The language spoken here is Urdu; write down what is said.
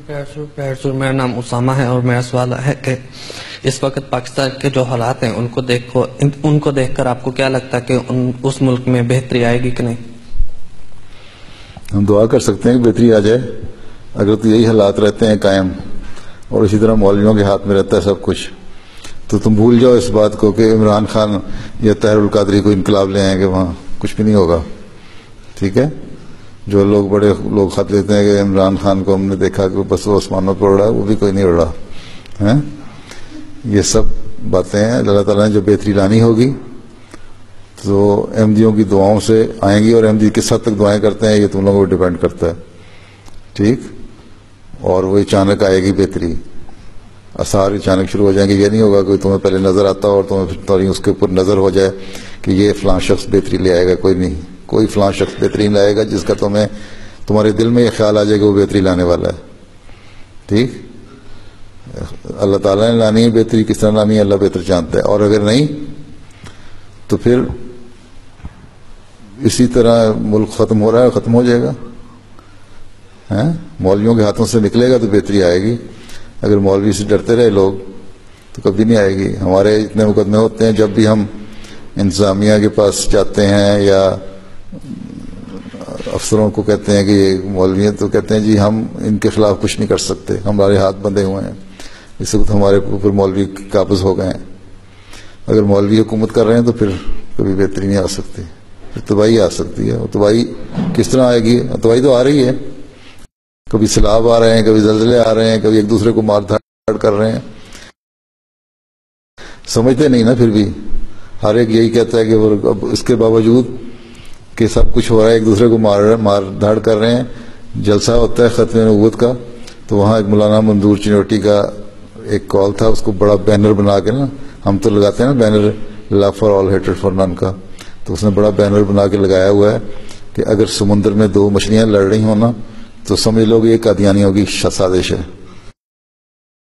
پیرسور میرا نام اسامہ ہے، اور میرا سوال ہے کہ اس وقت پاکستان کے جو حالات ہیں ان کو دیکھ کر آپ کو کیا لگتا ہے کہ اس ملک میں بہتری آئے گی کہ نہیں؟ ہم دعا کر سکتے ہیں کہ بہتری آ جائے، اگر تو یہی حالات رہتے ہیں قائم اور اسی طرح مولویوں کے ہاتھ میں رہتا ہے سب کچھ، تو تم بھول جاؤ اس بات کو کہ عمران خان یا طاہر القادری کو انقلاب لے آئیں گے، وہاں کچھ بھی نہیں ہوگا. ٹھیک ہے؟ جو بڑے لوگ خط لیتے ہیں کہ عمران خان کو ہم نے دیکھا کہ بس وہ آسمانوں پر اڑ رہا ہے، وہ بھی کوئی نہیں اڑ رہا ہے. یہ سب باتیں ہیں. اللہ تعالیٰ نے جو بہتری لانی ہوگی تو احمدیوں کی دعاؤں سے آئیں گی، اور احمدی کس حد تک دعائیں کرتے ہیں یہ تم لوگوں کو ڈیپینڈ کرتا ہے. ٹھیک؟ اور وہ اچانک آئے گی بہتری، آثار اچانک شروع ہو جائیں گے. یہ نہیں ہوگا کوئی تمہیں پہلے نظر آتا اور تمہیں اس کے اوپر نظر ہو جائے کہ یہ فلاں شخص بہتری لے آئے گا. کوئی نہیں، کوئی فلاں شخص بہتری لائے گا جس کا تمہارے دل میں یہ خیال آ جائے کہ وہ بہتری لانے والا ہے. ٹھیک؟ اللہ تعالیٰ نے لانی ہے بہتری، کس طرح لانی ہے اللہ بہتر جانتا ہے. اور اگر نہیں تو پھر اسی طرح ملک ختم ہو رہا ہے، ختم ہو جائے گا. مولویوں کے ہاتھوں سے نکلے گا تو بہتری آئے گی. اگر مولوی سے ڈرتے رہے لوگ تو کبھی نہیں آئے گی. ہمارے اتنے مقدمے ہوتے ہیں جب بھی ہم انتظامیہ کے پاس جاتے ہیں یا افسروں کو کہتے ہیں کہ یہ مولوی ہیں، تو کہتے ہیں جی ہم ان کے خلاف کچھ نہیں کر سکتے، ہمارے ہاتھ بندھے ہوئے ہیں، اس وقت ہمارے اوپر مولوی قابض ہو گئے ہیں. اگر مولوی حکومت کر رہے ہیں تو پھر کبھی بہتری نہیں آ سکتی، پھر تباہی آ سکتی ہے. اور تباہی کس طرح آئے گی؟ تباہی تو آ رہی ہے. کبھی سیلاب آ رہے ہیں، کبھی زلزلے آ رہے ہیں، کبھی ایک دوسرے کو مار دھاڑ کر رہے ہیں. سمجھتے نہیں نا. پھر بھی ہر ایک یہی کہتا ہے کہ اب اس کے باوجود کہ سب کچھ ہو رہا ہے، ایک دوسرے کو مار دھاڑ کر رہے ہیں. جلسہ ہوتا ہے ختم نبوت کا، تو وہاں ایک مولانا منظور چنوٹی کا ایک کال تھا، اس کو بڑا بینر بنا کے نا، ہم تو لگاتے ہیں نا بینر لو فار آل ہیٹڈ فار نن کا، تو اس نے بڑا بینر بنا کے لگایا ہوا ہے کہ اگر سمندر میں دو مچھلیاں لڑ رہی ہوں نا تو سمجھ لو کہ یہ قادیانیوں کی سازش ہے.